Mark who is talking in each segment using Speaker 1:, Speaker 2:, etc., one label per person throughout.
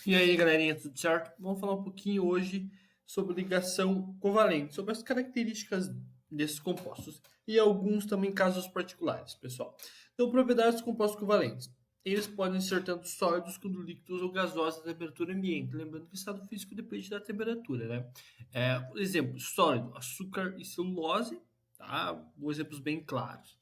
Speaker 1: E aí, galerinha, tudo certo? Vamos falar um pouquinho hoje sobre ligação covalente, sobre as características desses compostos e alguns também casos particulares, pessoal. Então, propriedades dos compostos covalentes. Eles podem ser tanto sólidos quanto líquidos ou gasosos à temperatura ambiente. Lembrando que o estado físico depende da temperatura, né? Por exemplo, sólido, açúcar e celulose, tá? Exemplos bem claros.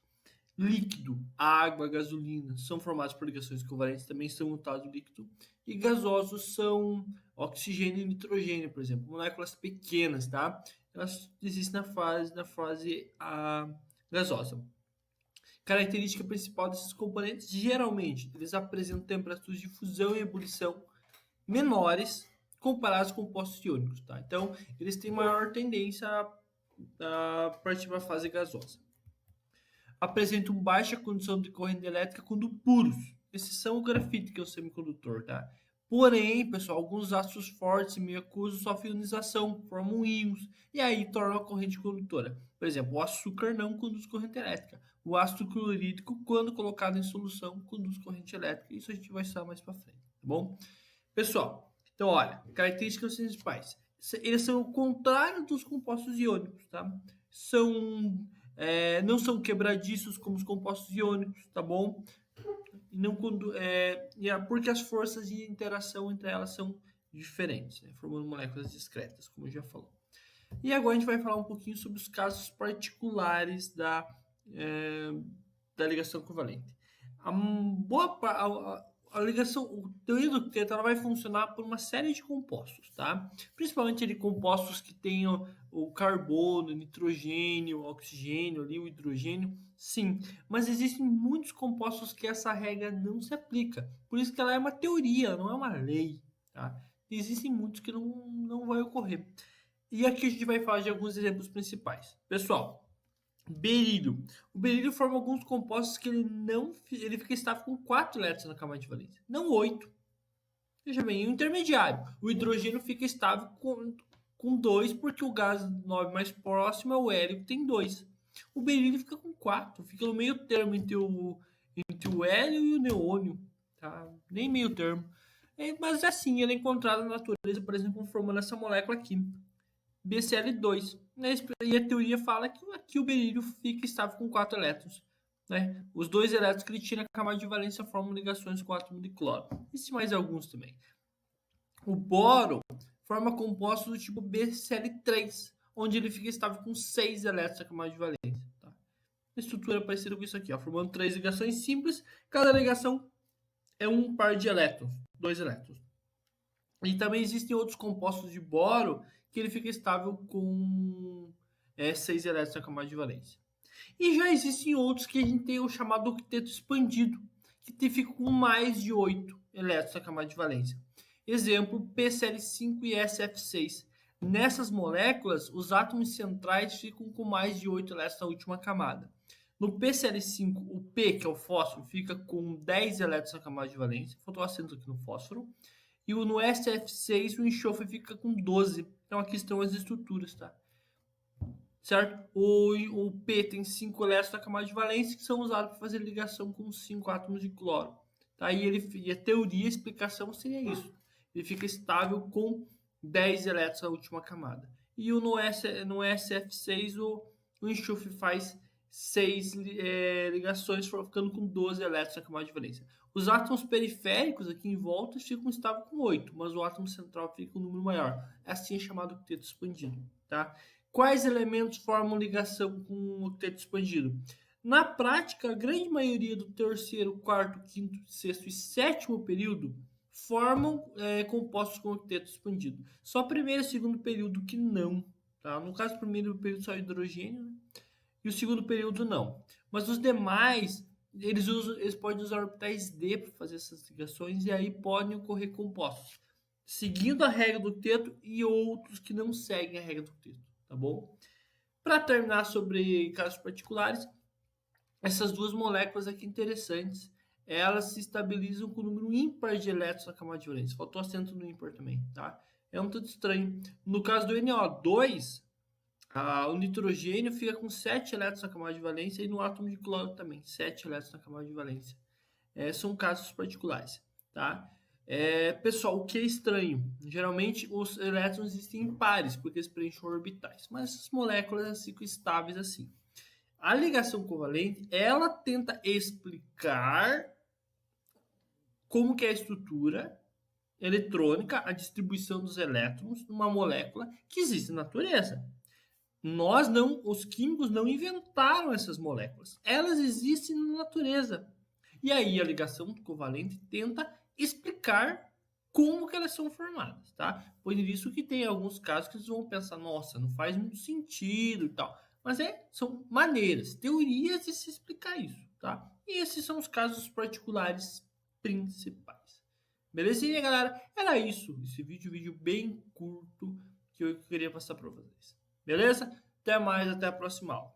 Speaker 1: Líquido, água, gasolina são formados por ligações covalentes, também são o estado líquido. E gasosos são oxigênio e nitrogênio, por exemplo, moléculas pequenas, tá? Elas existem na fase gasosa. Característica principal desses componentes, geralmente, eles apresentam temperaturas de fusão e ebulição menores comparados com compostos iônicos, tá? Então, eles têm maior tendência a partir da fase gasosa. Apresentam baixa condição de corrente elétrica quando puros. Exceção o grafite, que é o semicondutor, tá? Porém, pessoal, alguns ácidos fortes e meio aquosos sofrem ionização, formam íons, e aí tornam a corrente condutora. Por exemplo, o açúcar não conduz corrente elétrica. O ácido clorídrico, quando colocado em solução, conduz corrente elétrica. Isso a gente vai estudar mais para frente, tá bom? Pessoal, então olha, características principais. Eles são o contrário dos compostos iônicos, tá? Não são quebradiços como os compostos iônicos, tá bom? E não porque as forças de interação entre elas são diferentes, né? Formando moléculas discretas, como eu já falou. E agora a gente vai falar um pouquinho sobre os casos particulares da ligação covalente. A ligação, o teoria do tetra, ela vai funcionar por uma série de compostos, tá? Principalmente de compostos que tenham o carbono, o nitrogênio, o oxigênio, ali, o hidrogênio, sim. Mas existem muitos compostos que essa regra não se aplica. Por isso que ela é uma teoria, não é uma lei, tá? Existem muitos que não vai ocorrer. E aqui a gente vai falar de alguns exemplos principais. Pessoal, berílio. O berílio forma alguns compostos que ele fica estável com 4 elétrons na camada de valência, não 8. Veja bem, o intermediário. O hidrogênio fica estável com 2, porque o gás 9 mais próximo é o hélio, que tem 2. O berílio fica com 4, fica no meio termo entre o hélio e o neônio, tá? Nem meio termo. Mas assim, ele é encontrado na natureza, por exemplo, formando essa molécula aqui. BCl2. Né? E a teoria fala que aqui o berílio fica estável com 4 elétrons. Né? Os 2 elétrons que ele tira na camada de valência formam ligações com o átomo de cloro. E mais alguns também. O boro forma compostos do tipo BCl3, onde ele fica estável com 6 elétrons na camada de valência. Tá? A estrutura é parecida com isso aqui, ó, formando 3 ligações simples. Cada ligação é um par de elétrons, 2 elétrons. E também existem outros compostos de boro que ele fica estável com 6 elétrons na camada de valência. E já existem outros que a gente tem o chamado octeto expandido, que fica com mais de 8 elétrons na camada de valência. Exemplo, PCl5 e SF6. Nessas moléculas, os átomos centrais ficam com mais de 8 elétrons na última camada. No PCl5, o P, que é o fósforo, fica com 10 elétrons na camada de valência. Faltou acento aqui no fósforo. E no SF6 o enxofre fica com 12. Então aqui estão as estruturas, tá? Certo? O P tem 5 elétrons na camada de valência que são usados para fazer ligação com 5 átomos de cloro. Tá? E a teoria, a explicação seria isso. Ele fica estável com 10 elétrons na última camada. E no SF6 o enxofre faz 6 ligações, ficando com 12 elétrons na camada de valência. Os átomos periféricos aqui em volta ficam estáveis com 8, mas o átomo central fica com um número maior. Assim é chamado octeto expandido. Tá? Quais elementos formam ligação com o octeto expandido? Na prática, a grande maioria do terceiro, quarto, quinto, sexto e sétimo período formam compostos com octeto expandido. Só primeiro e segundo período que não. Tá? No caso, o primeiro período só hidrogênio, né? E o segundo período não. Mas os demais, eles podem usar orbitais D para fazer essas ligações e aí podem ocorrer compostos seguindo a regra do octeto e outros que não seguem a regra do octeto, tá bom? Para terminar sobre casos particulares, essas duas moléculas aqui interessantes, elas se estabilizam com o número ímpar de elétrons na camada de valência. Faltou acento no ímpar também, tá? É um tanto estranho. No caso do NO2, o nitrogênio fica com 7 elétrons na camada de valência e no átomo de cloro também, 7 elétrons na camada de valência. São casos particulares, tá? Pessoal, o que é estranho? Geralmente os elétrons existem em pares, porque eles preenchem orbitais, mas essas moléculas ficam estáveis assim. A ligação covalente, ela tenta explicar como que é a estrutura eletrônica, a distribuição dos elétrons numa molécula que existe na natureza. Nós não, os químicos não inventaram essas moléculas. Elas existem na natureza. E aí a ligação covalente tenta explicar como que elas são formadas, tá? Por isso que tem alguns casos que vocês vão pensar, nossa, não faz muito sentido e tal. Mas são maneiras, teorias de se explicar isso, tá? E esses são os casos particulares principais. Belezinha, galera? Era isso. Esse vídeo bem curto que eu queria passar para vocês. Beleza? Até mais, até a próxima aula.